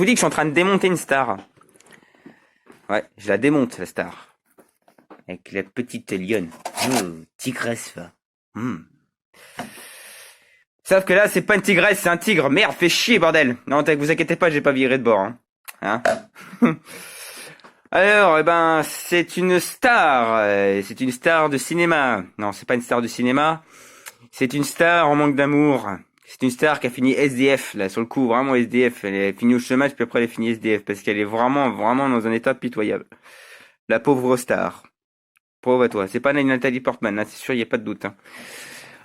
vous dis que je suis en train de démonter une star. Ouais, je la démonte, la star. Avec la petite lionne. Tigresse, va. Sauf que là, c'est pas une tigresse, c'est un tigre. Merde, fais chier, bordel. Non, vous inquiétez pas, j'ai pas viré de bord. Hein. Alors, eh ben, c'est une star. C'est une star de cinéma. Non, c'est pas une star de cinéma. C'est une star en manque d'amour. C'est une star qui a fini SDF, là, sur le coup, vraiment SDF. Elle est finie au chômage, puis après elle est finie SDF, parce qu'elle est vraiment, vraiment dans un état pitoyable. La pauvre star. Pauvre à toi. C'est pas Nathalie Portman, hein, c'est sûr, il n'y a pas de doute.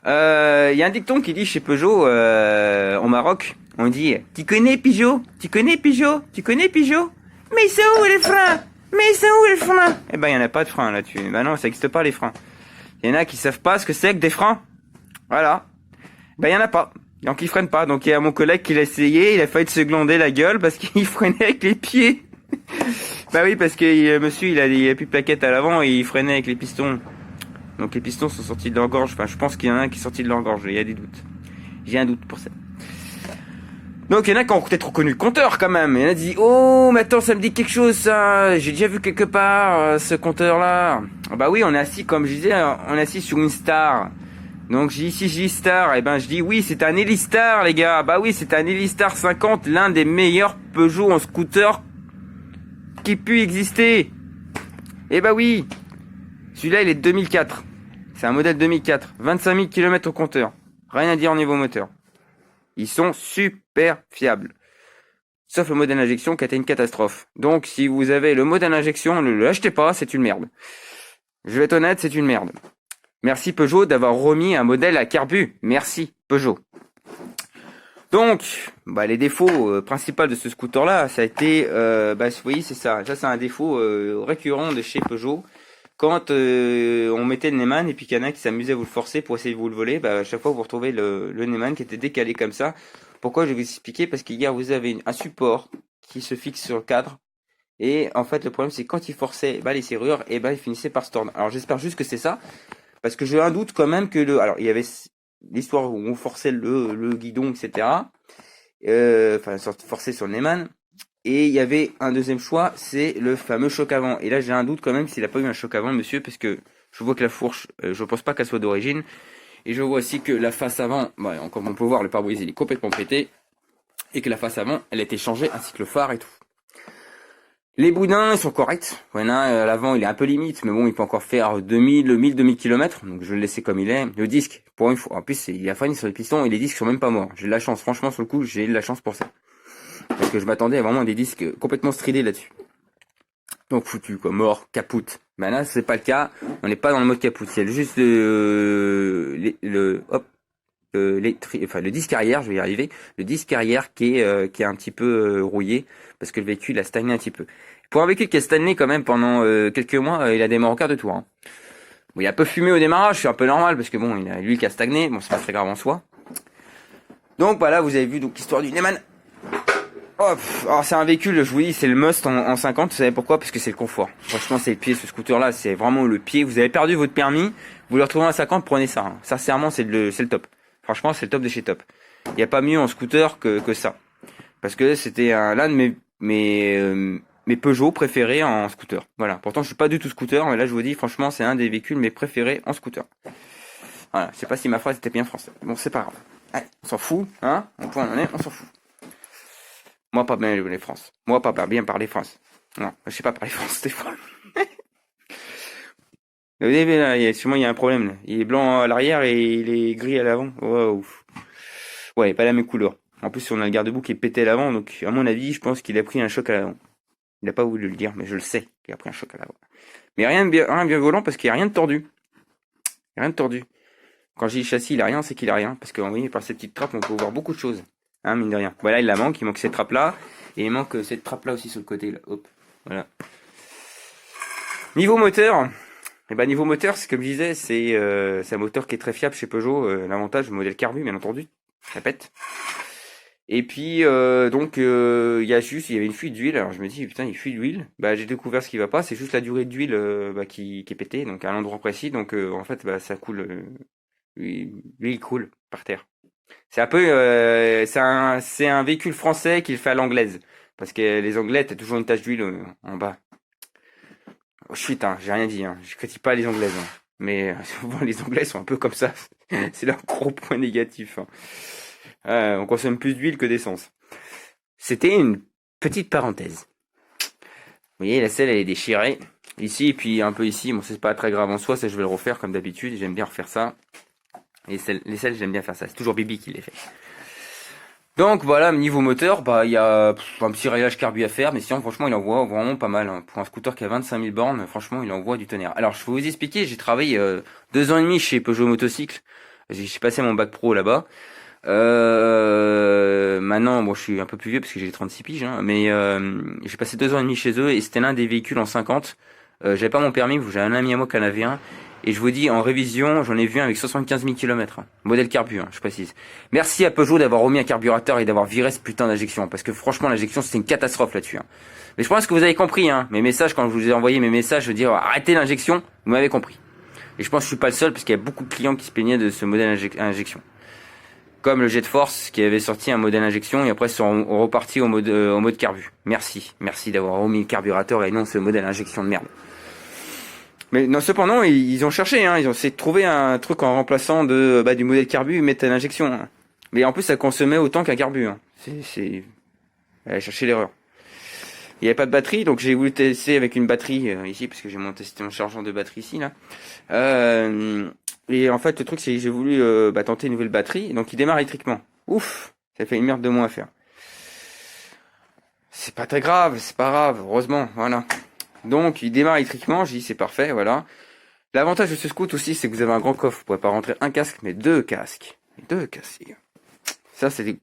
Y a un dicton qui dit chez Peugeot, au Maroc, on dit, tu connais Peugeot? Tu connais Peugeot? Tu connais Peugeot? Mais ils sont où les freins? Mais ils sont où les freins? Eh ben, il n'y en a pas de freins là-dessus. Ben non, ça n'existe pas les freins. Il y en a qui savent pas ce que c'est que des freins. Voilà. Ben, il y en a pas. Donc, ils freinent pas. Donc, il y a mon collègue qui l'a essayé, il a failli se glander la gueule parce qu'il freinait avec les pieds. Bah oui, parce que monsieur, il a plus de plaquettes à l'avant et il freinait avec les pistons. Donc, les pistons sont sortis de leur gorge. Enfin, je pense qu'il y en a un qui est sorti de leur gorge. Il y a des doutes. J'ai un doute pour ça. Donc, il y en a qui ont peut-être reconnu le compteur quand même. Il y en a dit, oh, mais attends, ça me dit quelque chose, ça. J'ai déjà vu quelque part, ce compteur-là. Bah oui, on est assis, comme je disais, on est assis sur une star. Donc, j'ai dis star. Et ben, je dis, oui, c'est un Elistar, les gars. Bah oui, c'est un Elistar 50, l'un des meilleurs Peugeot en scooter qui pu exister. Et bah oui. Celui-là, il est de 2004. C'est un modèle 2004. 25 000 km au compteur. Rien à dire au niveau moteur. Ils sont super fiables. Sauf le modèle d'injection qui a été une catastrophe. Donc, si vous avez le modèle d'injection, ne l'achetez pas, c'est une merde. Je vais être honnête, c'est une merde. Merci Peugeot d'avoir remis un modèle à carbu. Merci Peugeot. Donc, les défauts principaux de ce scooter-là, ça a été, vous voyez, c'est ça. Ça, c'est un défaut récurrent de chez Peugeot. Quand on mettait le Neyman et puis qu'il y en a qui s'amusait à vous le forcer pour essayer de vous le voler, à chaque fois vous retrouvez le Neyman qui était décalé comme ça. Pourquoi? Je vais vous expliquer, parce qu'hier vous avez un support qui se fixe sur le cadre. Et en fait le problème c'est que quand il forçait les serrures, il finissait par se tordre. Alors j'espère juste que c'est ça, parce que j'ai un doute quand même que alors il y avait l'histoire où on forçait le guidon, etc. Forçait sur le Neyman. Et il y avait un deuxième choix, c'est le fameux choc avant. Et là, j'ai un doute quand même s'il n'a pas eu un choc avant, monsieur, parce que je vois que la fourche, je pense pas qu'elle soit d'origine. Et je vois aussi que la face avant, comme on peut voir, le pare-brise il est complètement pété. Et que la face avant, elle a été changée, ainsi que le phare et tout. Les boudins, ils sont corrects. Voilà, l'avant, il est un peu limite, mais bon, il peut encore faire 2000 km. Donc je vais le laisser comme il est. Le disque, pour une fois, en plus, il a failli sur les pistons et les disques sont même pas morts. J'ai de la chance, franchement, sur le coup, j'ai de la chance pour ça. Parce que je m'attendais à vraiment des disques complètement stridés là-dessus. Donc foutu, quoi, mort, capoute. Là, c'est pas le cas. On n'est pas dans le mode capoute. C'est juste le disque arrière, je vais y arriver. Le disque arrière qui est un petit peu rouillé parce que le véhicule a stagné un petit peu. Pour un véhicule qui a stagné quand même pendant quelques mois, il a démarré au quart de tour. Bon, il a un peu fumé au démarrage, c'est un peu normal parce que bon, il a lui qui a stagné. Bon, c'est pas très grave en soi. Donc voilà, vous avez vu donc l'histoire du Neyman. Alors c'est un véhicule, je vous dis, c'est le must en 50, vous savez pourquoi? Parce que c'est le confort. Franchement, c'est le pied, ce scooter-là, c'est vraiment le pied. Vous avez perdu votre permis, vous le retrouvez en 50, prenez ça. Sincèrement, c'est le top. Franchement, c'est le top de chez top. Il n'y a pas mieux en scooter que ça. Parce que c'était l'un de mes Peugeot préférés en scooter. Voilà. Pourtant, je suis pas du tout scooter, mais là, je vous dis, franchement, c'est un des véhicules mes préférés en scooter. Voilà. Je sais pas si ma phrase était bien française. Bon, c'est pas grave. Allez, on s'en fout, hein? On peut en est, on s'en fout. Moi, pas bien les France. Moi, pas bien parler France. Non, je sais pas parler France, des fois. Vous avez là, sûrement, il y a un problème, là. Il est blanc à l'arrière et il est gris à l'avant. Wow. Ouais, pas la même couleur. En plus, on a le garde-boue qui est pété à l'avant, donc, à mon avis, je pense qu'il a pris un choc à l'avant. Il n'a pas voulu le dire, mais je le sais qu'il a pris un choc à l'avant. Mais rien de bien volant parce qu'il n'y a rien de tordu. Rien de tordu. Quand je dis châssis, il a rien, c'est qu'il a rien. Parce que, oui, par cette petite trappe, on peut voir beaucoup de choses. Hein, mine de rien. Voilà, il manque cette trappe là. Et il manque cette trappe là aussi sur le côté là. Hop. Voilà. Niveau moteur. Niveau moteur, c'est comme je disais, c'est un moteur qui est très fiable chez Peugeot. L'avantage, le modèle carbu, bien entendu. Je répète. Et puis il y avait une fuite d'huile. Alors je me dis putain, il fuit d'huile. J'ai découvert ce qui va pas, c'est juste la durée d'huile qui est pétée, donc à un endroit précis. Donc en fait ça coule, l'huile coule par terre. C'est un peu c'est un véhicule français qu'il fait à l'anglaise. Parce que les Anglais, t'as toujours une tache d'huile en bas. Oh, chut, hein, j'ai rien dit, hein. Je critique pas les Anglaises, hein. Mais souvent les Anglais sont un peu comme ça. C'est leur gros point négatif, hein. On consomme plus d'huile que d'essence. C'était une petite parenthèse. Vous voyez, la selle, elle est déchirée. Ici, et puis un peu ici. Bon, c'est pas très grave en soi, ça je vais le refaire comme d'habitude. J'aime bien refaire ça. Les selles, j'aime bien faire ça. C'est toujours Bibi qui les fait. Donc voilà, niveau moteur, bah il y a un petit réglage carbu à faire, mais sinon franchement il envoie vraiment pas mal, hein. Pour un scooter qui a 25 000 bornes, franchement il envoie du tonnerre. Alors je vais vous expliquer, j'ai travaillé 2 ans et demi chez Peugeot Motocycle, j'ai passé mon bac pro là-bas. Maintenant, bon je suis un peu plus vieux parce que j'ai 36 piges, hein, mais j'ai passé 2 ans et demi chez eux et c'était l'un des véhicules en 50. J'avais pas mon permis, j'ai un ami à moi qui en avait un. Et je vous dis, en révision, j'en ai vu un avec 75 000 km. Modèle carbu, hein, je précise. Merci à Peugeot d'avoir remis un carburateur et d'avoir viré ce putain d'injection. Parce que franchement, l'injection, c'était une catastrophe là-dessus, hein. Mais je pense que vous avez compris, hein. Mes messages, quand je vous ai envoyé mes messages, je veux dire, arrêtez l'injection, vous m'avez compris. Et je pense que je suis pas le seul, parce qu'il y a beaucoup de clients qui se plaignaient de ce modèle injection. Comme le Jet Force, qui avait sorti un modèle injection, et après, ils sont repartis au mode carbu. Merci. Merci d'avoir remis le carburateur et non ce modèle injection de merde. Mais non, cependant, ils ont cherché, hein, ils ont essayé de trouver un truc en remplaçant du modèle carbu, ils mettent à l'injection, hein. Mais en plus, ça consommait autant qu'un carbu, hein. Allez chercher l'erreur. Il n'y avait pas de batterie, donc j'ai voulu tester avec une batterie ici, parce que j'ai testé mon chargeur de batterie ici, là. Et en fait, le truc, c'est que j'ai voulu tenter une nouvelle batterie, donc il démarre électriquement. Ouf, ça fait une merde de moins à faire. C'est pas très grave, c'est pas grave, heureusement, voilà. Donc, il démarre électriquement, j'ai dit c'est parfait, voilà. L'avantage de ce scoot aussi, c'est que vous avez un grand coffre. Vous pouvez pas rentrer un casque, mais 2 casques. 2 casques, les gars. Ça, c'est des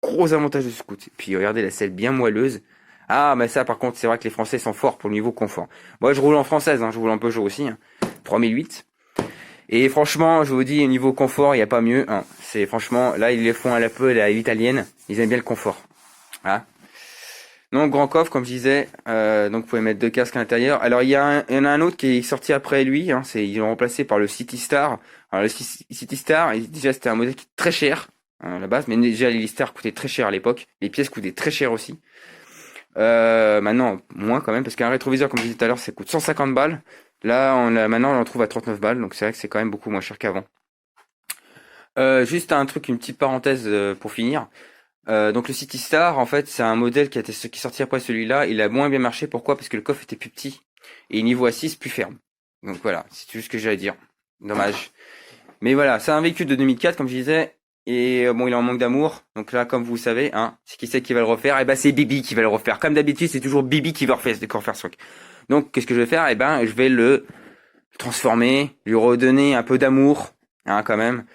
gros avantages de ce scoot. Et puis, regardez la selle bien moelleuse. Ah, mais ça, par contre, c'est vrai que les Français sont forts pour le niveau confort. Moi, je roule en française, hein, je roule en Peugeot aussi, hein, 3008. Et franchement, je vous dis, au niveau confort, il n'y a pas mieux, hein. C'est franchement, là, ils les font à la peu, à l'italienne. Ils aiment bien le confort. Hein. Donc grand coffre comme je disais, donc vous pouvez mettre 2 casques à l'intérieur. Alors il y en a un autre qui est sorti après lui, hein, ils l'ont remplacé par le City Star. Alors le City Star, déjà c'était un modèle qui est très cher, hein, à la base, mais déjà les Stars coûtaient très cher à l'époque, les pièces coûtaient très cher aussi. Maintenant moins quand même, parce qu'un rétroviseur comme je disais tout à l'heure ça coûte 150 balles. Là maintenant on en trouve à 39 balles, donc c'est vrai que c'est quand même beaucoup moins cher qu'avant. Juste un truc, une petite parenthèse pour finir. Donc le City Star, en fait, c'est un modèle qui est sorti après celui-là. Il a moins bien marché. Pourquoi? Parce que le coffre était plus petit et niveau assise plus ferme. Donc voilà, c'est tout ce que j'allais dire. Dommage. Mais voilà, c'est un véhicule de 2004, comme je disais. Et bon, il est en manque d'amour. Donc là, comme vous savez, hein, c'est qui c'est qui va le refaire? Eh ben, c'est Bibi qui va le refaire. Comme d'habitude, c'est toujours Bibi qui va refaire ce truc. Donc, qu'est-ce que je vais faire? Eh ben, je vais le transformer, lui redonner un peu d'amour, hein, quand même.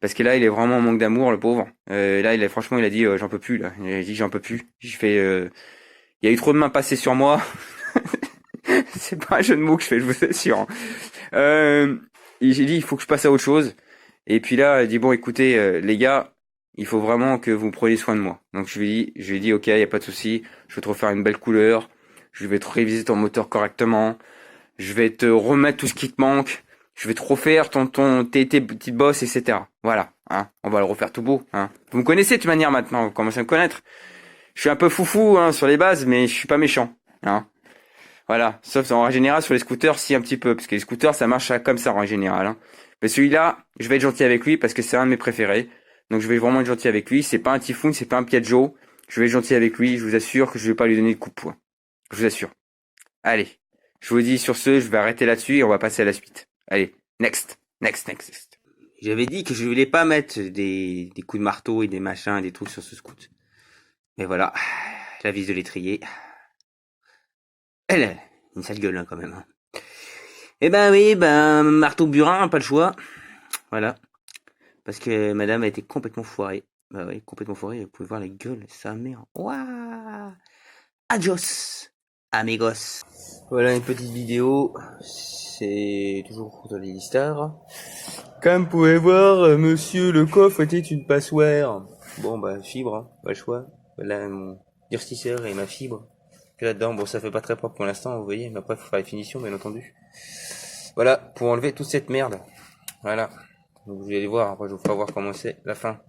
Parce que là, il est vraiment en manque d'amour, le pauvre. Là, franchement, il a dit, j'en peux plus, là. Il a dit, j'en peux plus. J'ai fait, il y a eu trop de mains passées sur moi. C'est pas un jeu de mots que je fais, je vous assure. Et j'ai dit, il faut que je passe à autre chose. Et puis là, il dit, bon, écoutez, les gars, il faut vraiment que vous preniez soin de moi. Donc je lui ai dit, ok, il y a pas de souci. Je vais te refaire une belle couleur. Je vais te réviser ton moteur correctement. Je vais te remettre tout ce qui te manque. Je vais te refaire tes petites bosses, etc. Voilà, hein. On va le refaire tout beau, hein. Vous me connaissez de toute manière maintenant, vous commencez à me connaître. Je suis un peu foufou, hein, sur les bases, mais je suis pas méchant, hein. Voilà, sauf en général sur les scooters, si un petit peu, parce que les scooters ça marche comme ça en général, hein. Mais celui-là, je vais être gentil avec lui parce que c'est un de mes préférés. Donc je vais vraiment être gentil avec lui. C'est pas un Typhoon, c'est pas un Piaggio. Je vais être gentil avec lui. Je vous assure que je vais pas lui donner de coup de poing. Je vous assure. Allez, je vous dis sur ce, je vais arrêter là-dessus et on va passer à la suite. Allez, next. J'avais dit que je voulais pas mettre des coups de marteau et des machins et des trucs sur ce scoot. Mais voilà, la vis de l'étrier. Elle a une sale gueule, hein, quand même. Eh ben oui, marteau burin, pas le choix. Voilà. Parce que madame a été complètement foirée. Bah oui, complètement foirée. Vous pouvez voir la gueule, sa mère. Waouh. Adios, amigos. Voilà une petite vidéo. C'est toujours dans les stars. Comme vous pouvez voir, monsieur, le coffre était une passoire. Bon, fibre, hein, pas le choix. Voilà mon durcisseur et ma fibre. Là-dedans, bon, ça fait pas très propre pour l'instant, vous voyez, mais après, il faut faire les finitions, bien entendu. Voilà, pour enlever toute cette merde. Voilà. Donc, vous allez voir, après, je vous ferai voir comment c'est la fin.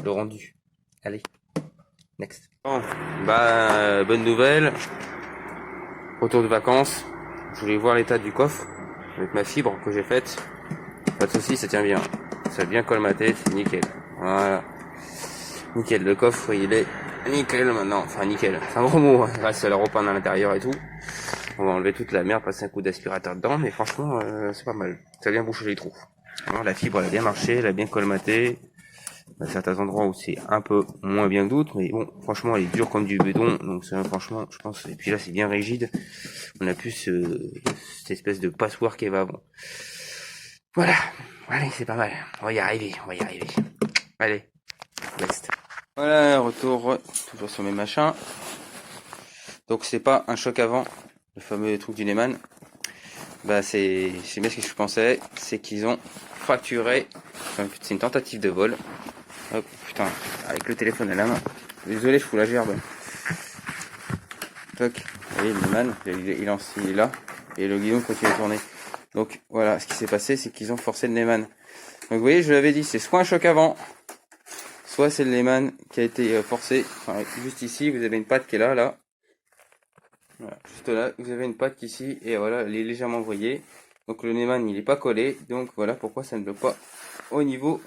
Le rendu. Allez. Next. Bon, bah, bonne nouvelle. Retour de vacances. Je voulais voir l'état du coffre avec ma fibre que j'ai faite. Pas de soucis, ça tient bien. Ça a bien colmaté, c'est nickel. Voilà. Nickel, le coffre il est nickel maintenant. Enfin nickel, c'est un gros mot. Il reste la repeindre à l'intérieur et tout. On va enlever toute la merde, passer un coup d'aspirateur dedans, mais franchement c'est pas mal. Ça a bien bouché les trous. Alors, la fibre elle a bien marché, elle a bien colmaté. Il y a certains endroits où c'est un peu moins bien que d'autres, mais bon, franchement elle est dure comme du béton, donc ça, franchement je pense. Et puis là c'est bien rigide. On a plus cette espèce de passoire qu'il y avait avant. Voilà, allez c'est pas mal. On va y arriver, on va y arriver. Allez, reste. Voilà, retour toujours sur mes machins. Donc c'est pas un choc avant, le fameux truc du Neyman. Bah c'est bien ce que je pensais, c'est qu'ils ont fracturé. Enfin, c'est une tentative de vol. Hop, putain, avec le téléphone à la main. Désolé, je fous la gerbe. Toc, vous voyez le Neyman, il est là, et le guidon continue à tourner. Donc voilà, ce qui s'est passé, c'est qu'ils ont forcé le Neyman. Donc vous voyez, je l'avais dit, c'est soit un choc avant, soit c'est le Neyman qui a été forcé. Enfin, juste ici, vous avez une patte qui est là. Voilà, juste là, vous avez une patte ici, et voilà, elle est légèrement envoyée. Donc le Neyman, il n'est pas collé, donc voilà pourquoi ça ne bloque pas au niveau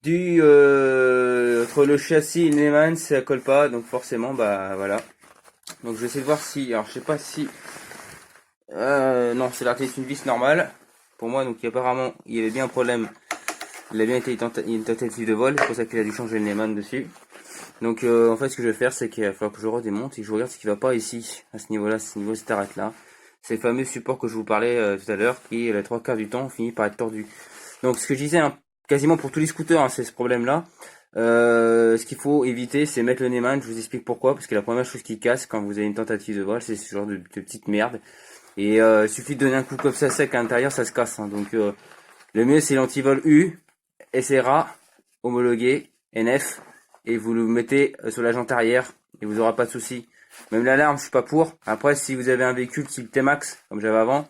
du entre le châssis et le Neyman, ça colle pas, donc forcément, bah voilà. Donc je vais essayer de voir si, alors je sais pas si, non, c'est une vis normale pour moi, donc apparemment il y avait bien un problème. Il a bien été une tentative de vol, c'est pour ça qu'il a dû changer le Neyman dessus. Donc en fait ce que je vais faire c'est qu'il va falloir que je redémonte et que je regarde ce qui va pas ici, à ce niveau-là, ce niveau cette arête là. C'est le fameux support que je vous parlais tout à l'heure qui, les 3/4 du temps, finit par être tordu. Donc ce que je disais, hein, quasiment pour tous les scooters, hein, c'est ce problème-là. Ce qu'il faut éviter, c'est mettre le Neyman. Je vous explique pourquoi. Parce que la première chose qui casse quand vous avez une tentative de vol, c'est ce genre de petite merde. Et il suffit de donner un coup comme ça sec à l'intérieur, ça se casse. Hein. Donc le mieux c'est l'antivol U, SRA, homologué, NF, et vous le mettez sur la jante arrière et vous n'aurez pas de souci. Même l'alarme, je suis pas pour. Après, si vous avez un véhicule type T-Max, comme j'avais avant,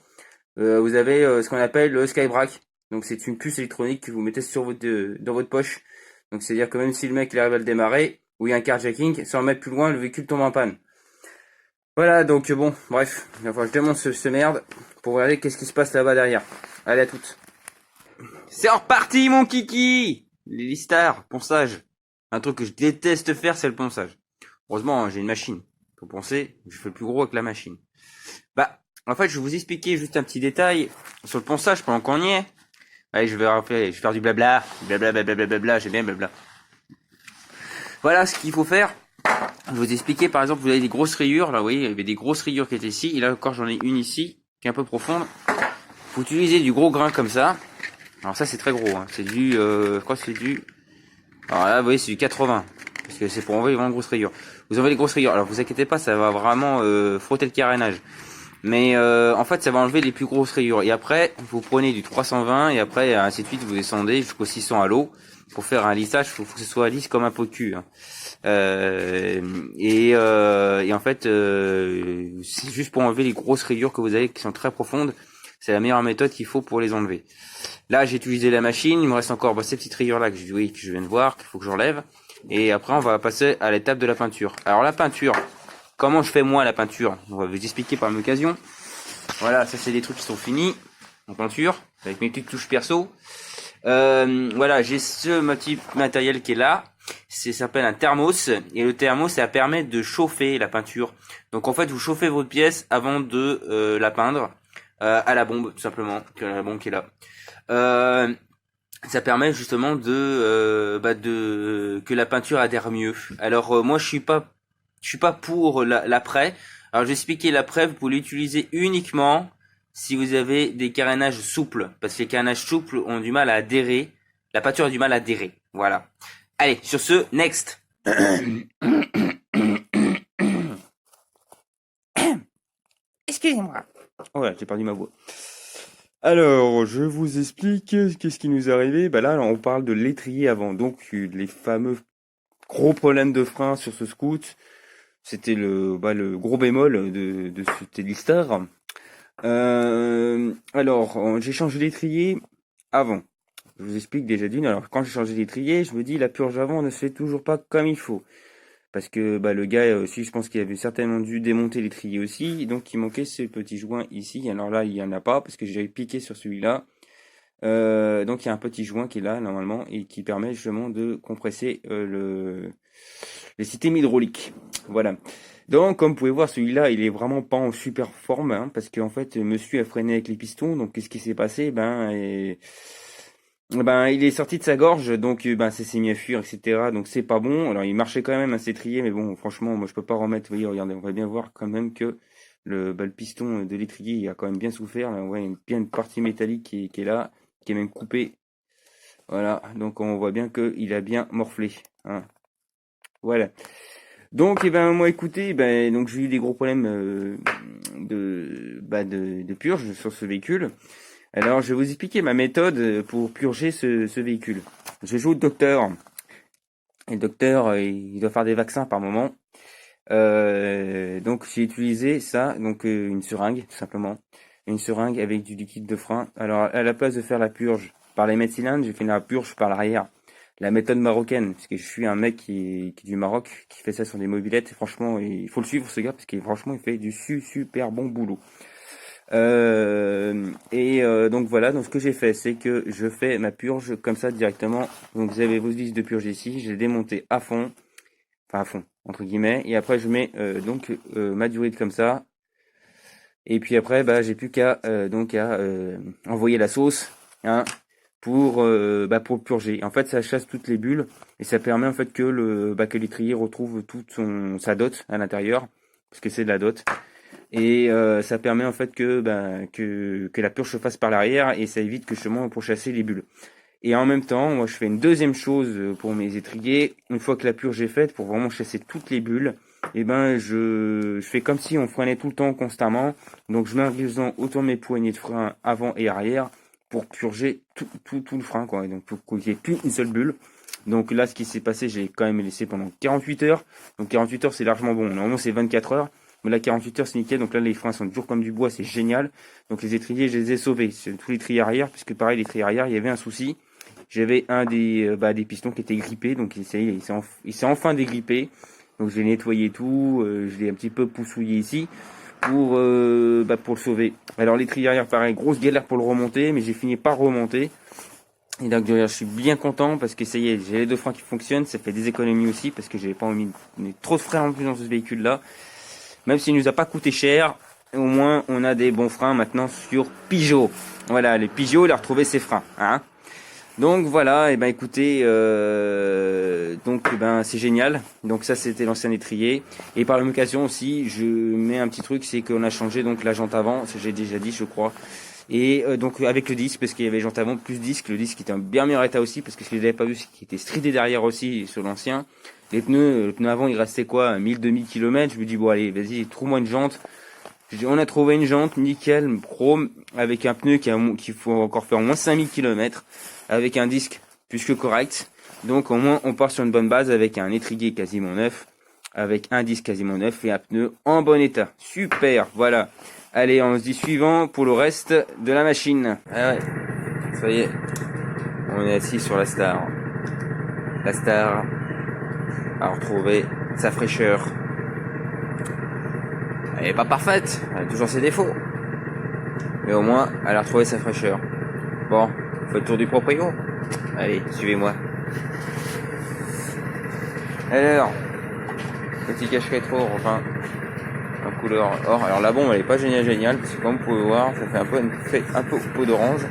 vous avez ce qu'on appelle le Skybrack. Donc c'est une puce électronique que vous mettez sur dans votre poche. Donc c'est-à-dire que même si le mec il arrive à le démarrer, ou il y a un carjacking, sans le mettre plus loin, le véhicule tombe en panne. Voilà, donc bon, bref, il va falloir que je démonte ce merde pour regarder qu'est-ce qui se passe là-bas derrière. Allez, à toutes. C'est reparti mon kiki. Les listars, ponçage. Un truc que je déteste faire, c'est le ponçage. Heureusement, j'ai une machine. Pour poncer, je fais le plus gros avec la machine. Bah, en fait, je vais vous expliquer juste un petit détail sur le ponçage pendant qu'on y est. Allez, je vais faire du blabla. Blabla, j'ai bien blabla. Voilà ce qu'il faut faire. Je vais vous expliquer, par exemple, vous avez des grosses rayures. Là, vous voyez, il y avait des grosses rayures qui étaient ici. Et là encore, j'en ai une ici, qui est un peu profonde. Vous utilisez du gros grain comme ça. Alors ça, c'est très gros. Hein. C'est du, je crois que c'est du... Alors là, vous voyez, c'est du 80. Parce que c'est pour enlever vraiment grosses rayures. Vous enlevez les grosses rayures. Alors, vous inquiétez pas, ça va vraiment frotter le carénage. Mais en fait, ça va enlever les plus grosses rayures. Et après, vous prenez du 320 et après, ainsi de suite, vous descendez jusqu'au 600 à l'eau. Pour faire un lissage, il faut que ce soit lisse comme un pot de cul. Hein. Et en fait, c'est juste pour enlever les grosses rayures que vous avez qui sont très profondes. C'est la meilleure méthode qu'il faut pour les enlever. Là, j'ai utilisé la machine. Il me reste encore ces petites rayures-là que je viens de voir, qu'il faut que j'enlève. Et après, on va passer à l'étape de la peinture. Alors, la peinture, comment je fais moi la peinture? On va vous expliquer par l'occasion. Voilà, ça c'est des trucs qui sont finis en peinture, avec mes petites touches perso. Voilà, j'ai ce petit matériel qui est là. Ça s'appelle un thermos. Et le thermos, ça permet de chauffer la peinture. Donc en fait, vous chauffez votre pièce avant de la peindre. À la bombe, tout simplement, que la bombe qui est là. Ça permet justement de que la peinture adhère mieux. Alors moi je suis pas pour l'après. Alors je vais expliquer l'après, vous pouvez l'utiliser uniquement si vous avez des carénages souples, parce que les carénages souples ont du mal à adhérer, la peinture a du mal à adhérer. Voilà. Allez, sur ce, next. Excusez-moi. Voilà, j'ai perdu ma voix. Alors, je vous explique qu'est-ce qui nous est arrivé. Bah là, on parle de l'étrier avant. Donc, les fameux gros problèmes de frein sur ce scoot. C'était le gros bémol de ce Téléstar. Alors, j'ai changé l'étrier avant. Je vous explique déjà d'une. Alors, quand j'ai changé l'étrier, je me dis, la purge avant ne se fait toujours pas comme il faut. parce que bah, le gars aussi, je pense qu'il avait certainement dû démonter l'étrier aussi, donc il manquait ce petit joint ici. Alors là, il y en a pas parce que j'avais piqué sur celui-là. Donc il y a un petit joint qui est là normalement et qui permet justement de compresser les systèmes hydrauliques. Voilà. Donc comme vous pouvez voir, celui-là il est vraiment pas en super forme hein, parce qu'en fait monsieur a freiné avec les pistons. Donc qu'est-ce qui s'est passé? Ben il est sorti de sa gorge, donc ben ça s'est mis à fuir, etc. Donc c'est pas bon. Alors il marchait quand même assez trié, mais bon franchement moi je peux pas remettre. Vous voyez, regardez, on va bien voir quand même que le piston de l'étrier il a quand même bien souffert. Là, on voit bien une partie métallique qui est là, qui est même coupée. Voilà, donc on voit bien qu'il a bien morflé. Hein. Voilà. Donc, moi, écoutez, donc j'ai eu des gros problèmes de purge sur ce véhicule. Alors, je vais vous expliquer ma méthode pour purger ce véhicule. Je joue au docteur. Et le docteur, il doit faire des vaccins par moment. Donc, j'ai utilisé ça, donc une seringue, tout simplement. Une seringue avec du liquide de frein. Alors, à la place de faire la purge par les mètres cylindres, j'ai fait la purge par l'arrière. La méthode marocaine, parce que je suis un mec qui est du Maroc, qui fait ça sur des mobylettes. Et franchement, il faut le suivre ce gars, parce qu'il franchement, il fait du super bon boulot. Donc voilà, donc ce que j'ai fait, c'est que je fais ma purge comme ça directement. Donc vous avez vos vis de purge ici, je les démonté à fond, enfin à fond entre guillemets, et après je mets ma durite comme ça. Et puis après, j'ai plus qu'à envoyer la sauce, hein, pour purger. En fait, ça chasse toutes les bulles et ça permet en fait que l'étrier retrouve toute sa dot à l'intérieur, parce que c'est de la dot. Et ça permet en fait que la purge se fasse par l'arrière et ça évite que justement pour chasser les bulles. Et en même temps, moi je fais une deuxième chose pour mes étriers. Une fois que la purge est faite, pour vraiment chasser toutes les bulles, je fais comme si on freinait tout le temps constamment. Donc je mets un grisant autour de mes poignées de frein avant et arrière pour purger tout le frein, quoi. Donc pour qu'il n'y ait plus une seule bulle. Donc là, ce qui s'est passé, j'ai quand même laissé pendant 48 heures. Donc 48 heures, c'est largement bon. Normalement, c'est 24 heures. Mais là, 48 heures, c'est nickel. Donc là, les freins sont toujours comme du bois. C'est génial. Donc les étriers, je les ai sauvés. C'est tous les étriers arrière. Puisque pareil, les étriers arrière, il y avait un souci. J'avais un des pistons qui était grippé. Donc il s'est enfin dégrippé. Donc je l'ai nettoyé tout. Je l'ai un petit peu poussouillé ici. Pour le sauver. Alors l'étrier arrière, pareil, grosse galère pour le remonter. Mais j'ai fini par remonter. Et donc je suis bien content parce que ça y est, j'ai les deux freins qui fonctionnent. Ça fait des économies aussi parce que j'avais pas envie de mettre trop de freins en plus dans ce véhicule là. Même s'il nous a pas coûté cher, au moins on a des bons freins maintenant sur Pigeot. Voilà, les Pigeot, il a retrouvé ses freins, hein. Donc voilà, et écoutez, c'est génial. Donc ça c'était l'ancien étrier. Et par la même occasion aussi, je mets un petit truc, c'est qu'on a changé donc la jante avant, ça j'ai déjà dit je crois. Et donc avec le disque, parce qu'il y avait jante avant plus disque, le disque était en bien meilleur état aussi, parce que ce que je n'avais pas vu, c'est qu'il était stridé derrière aussi sur l'ancien. Les pneus, le pneu avant il restait quoi, 1000-2000 km. Je me dis bon allez, vas-y, trouve-moi une jante. On a trouvé une jante nickel, chrome, avec un pneu qu'il faut encore faire au moins 5000 km, avec un disque plus que correct. Donc au moins on part sur une bonne base avec un étrier quasiment neuf, avec un disque quasiment neuf et un pneu en bon état. Super, voilà. Allez, on se dit suivant pour le reste de la machine. Ah ouais, ça y est, on est assis sur la Star. La Star a retrouvé sa fraîcheur. Elle est pas parfaite, elle a toujours ses défauts. Mais au moins, elle a retrouvé sa fraîcheur. Bon, on fait le tour du proprio. Allez, suivez-moi. Alors, petit cache rétro, enfin, en couleur or. Alors la bombe, elle est pas géniale, parce que comme vous pouvez voir, ça fait un peu peau d'orange.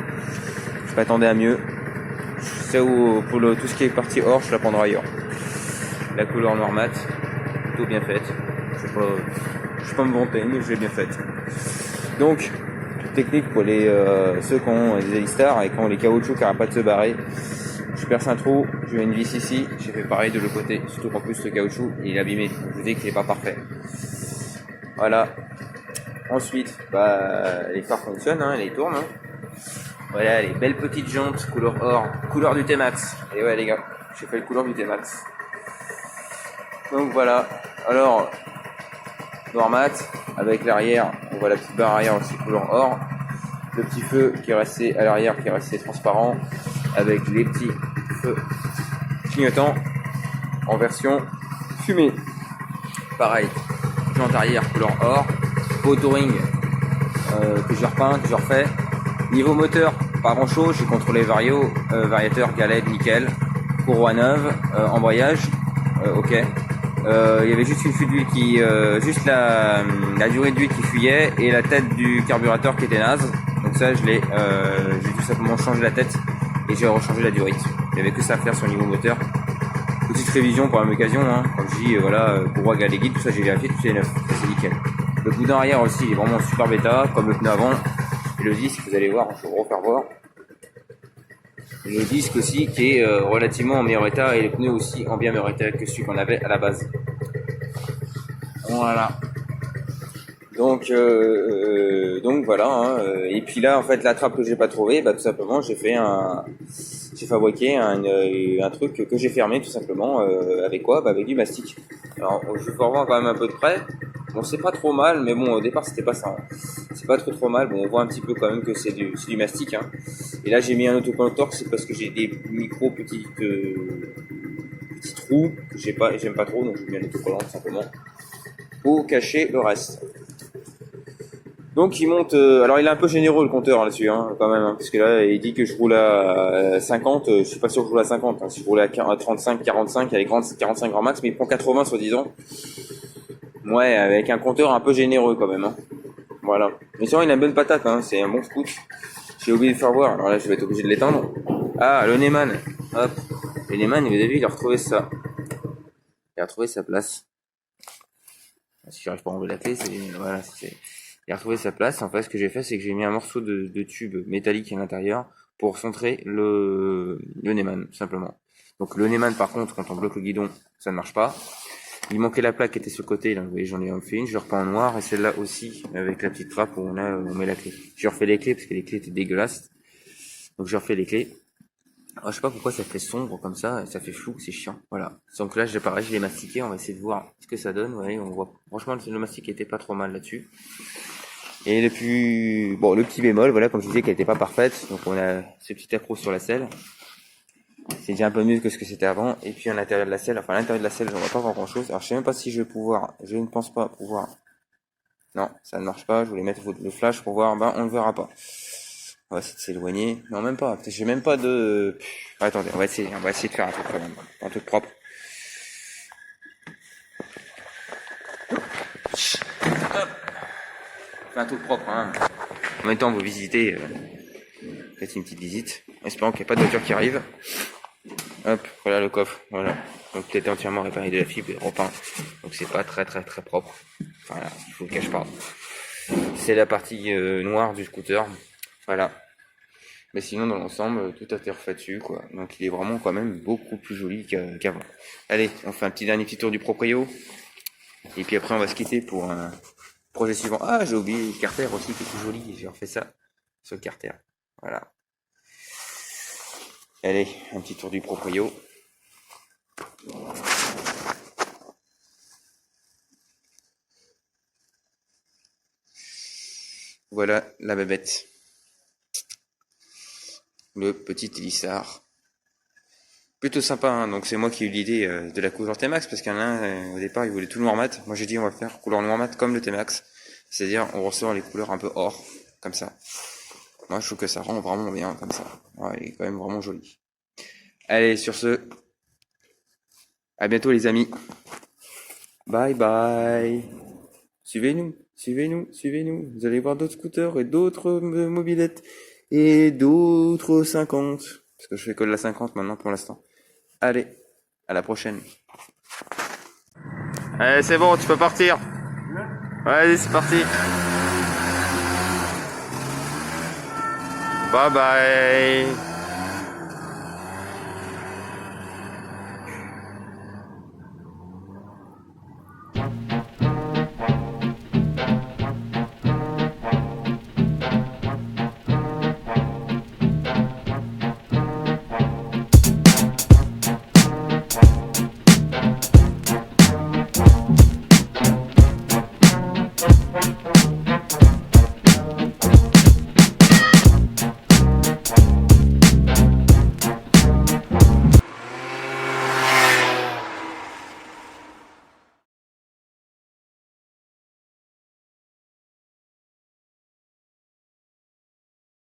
Je m'attendais à mieux. C'est où, pour tout ce qui est partie or, je la prendrai ailleurs. La couleur noir mat, plutôt bien faite. Je vais pas me vanter, mais je l'ai bien faite. Donc, technique pour ceux qui ont des Alistar et qui ont les caoutchoucs qui n'arrêtent pas de se barrer. Je perce un trou, je mets une vis ici, j'ai fait pareil de l'autre côté, surtout qu'en plus le caoutchouc il est abîmé, je vous dis qu'il n'est pas parfait. Voilà. Ensuite, les phares fonctionnent, hein, les tournent. Hein. Voilà, les belles petites jantes couleur or, couleur du T-Max. Et ouais les gars, j'ai fait le couleur du T-Max. Donc voilà, alors noir mat, avec l'arrière, on voit la petite barre arrière aussi couleur or, le petit feu qui est resté à l'arrière, qui est resté transparent, avec les petits feux clignotants en version fumée. pareil, jante arrière couleur or, Touring que j'ai repeint, que j'ai refait. Niveau moteur, pas grand chose, j'ai contrôlé variateur, galette, nickel, courroie neuve, embrayage, ok. Il y avait juste une fuite d'huile qui, juste la durée d'huile qui fuyait et la tête du carburateur qui était naze. Donc ça, j'ai tout simplement changé la tête et j'ai rechangé la durite. Il y avait que ça à faire sur le niveau moteur. Petite révision pour la même occasion, hein. Comme je dis, voilà, courroie, galette, guide, tout ça j'ai vérifié, tout est neuf, ça c'est nickel. Le boudin arrière aussi, il est vraiment super bêta, comme le pneu avant. Et le disque, vous allez voir, je vais vous refaire voir. Le disque aussi qui est relativement en meilleur état et les pneus aussi en bien meilleur état que celui qu'on avait à la base. Voilà. Donc voilà. Hein. Et puis là, en fait, la trappe que j'ai pas trouvée, bah tout simplement, j'ai fabriqué un truc que j'ai fermé tout simplement. Avec quoi? Bah avec du mastic. Alors, je vais vous revoir quand même un peu de près. Bon, c'est pas trop mal, mais bon, au départ, c'était pas ça. Hein. C'est pas trop mal. Bon, on voit un petit peu quand même que c'est du mastic. Hein. Et là, j'ai mis un autocollector, c'est parce que j'ai des petits trous que j'aime pas trop, donc j'ai mis un autocollant tout simplement pour cacher le reste. Donc il monte, alors il est un peu généreux le compteur là-dessus, hein, quand même, hein, parce que là il dit que je roule à 50, je suis pas sûr que je roule à 50, hein, si je roule à 35, 45, avec 45 grand max, mais il prend 80 soi-disant. Ouais, avec un compteur un peu généreux quand même, hein. Voilà. Mais sinon il a une bonne patate, hein, c'est un bon scoot. J'ai oublié de faire voir, alors là je vais être obligé de l'éteindre. Ah, le Neyman, hop. Le Neyman, vous avez vu, il a retrouvé ça. Il a retrouvé sa place. Si j'arrive pas à enlever la clé, voilà, il a retrouvé sa place. En fait, ce que j'ai fait, c'est que j'ai mis un morceau de tube métallique à l'intérieur pour centrer le Neyman, simplement. Donc le Neyman, par contre, quand on bloque le guidon, ça ne marche pas. Il manquait la plaque qui était sur le côté, là, vous voyez, j'en ai fait une, je l'ai repeint en noir, et celle-là aussi, avec la petite trappe où on met la clé. J'ai refait les clés, parce que les clés étaient dégueulasses. Donc j'ai refait les clés. Alors, je sais pas pourquoi ça fait sombre comme ça flou, c'est chiant. Voilà. Donc là, pareil, je l'ai mastiqué, on va essayer de voir ce que ça donne. Vous voyez, on voit. Franchement, le mastic était pas trop mal là-dessus. Et le petit bémol, voilà, comme je disais, qu'elle était pas parfaite. Donc on a ce petit accroc sur la selle. C'est déjà un peu mieux que ce que c'était avant. Et puis à l'intérieur de la selle, on va pas voir grand chose. Alors je sais même pas si je ne pense pas pouvoir. Non, ça ne marche pas. Je voulais mettre le flash pour voir, on ne verra pas. On va essayer de s'éloigner. Non, même pas. J'ai même pas de... Attendez, on va essayer de faire un truc quand même. Un truc propre. Hop. Un truc propre, hein. En même temps, vous visitez, faites une petite visite. Espérons qu'il n'y ait pas de voiture qui arrive. Hop, voilà le coffre. Voilà. Donc, il était entièrement réparé de la fibre et repeint. Donc, c'est pas très propre. Voilà, je vous le cache pas. C'est la partie noire du scooter. Voilà. Mais sinon, dans l'ensemble, tout a été refait dessus, quoi. Donc, il est vraiment quand même beaucoup plus joli qu'avant. Allez, on fait un dernier petit tour du proprio. Et puis après, on va se quitter pour un projet suivant. Ah, j'ai oublié le carter aussi, qui est tout joli. J'ai refait ça sur le carter. Voilà. Allez, un petit tour du proprio. Voilà la babette. Le petit Élissard. Plutôt sympa, hein. Donc c'est moi qui ai eu l'idée de la couleur T-Max, parce qu'il y en a un, au départ, il voulait tout noir mat. Moi j'ai dit on va faire couleur noir mat comme le T-Max. C'est-à-dire on ressort les couleurs un peu or, comme ça. Moi je trouve que ça rend vraiment bien comme ça. Ouais, il est quand même vraiment joli. Allez, sur ce, à bientôt les amis. Bye bye. Suivez-nous. Vous allez voir d'autres scooters et d'autres mobilettes et d'autres 50. Parce que je fais que de la 50 maintenant pour l'instant. Allez, à la prochaine. Allez, c'est bon, tu peux partir. Allez, c'est parti. Bye bye.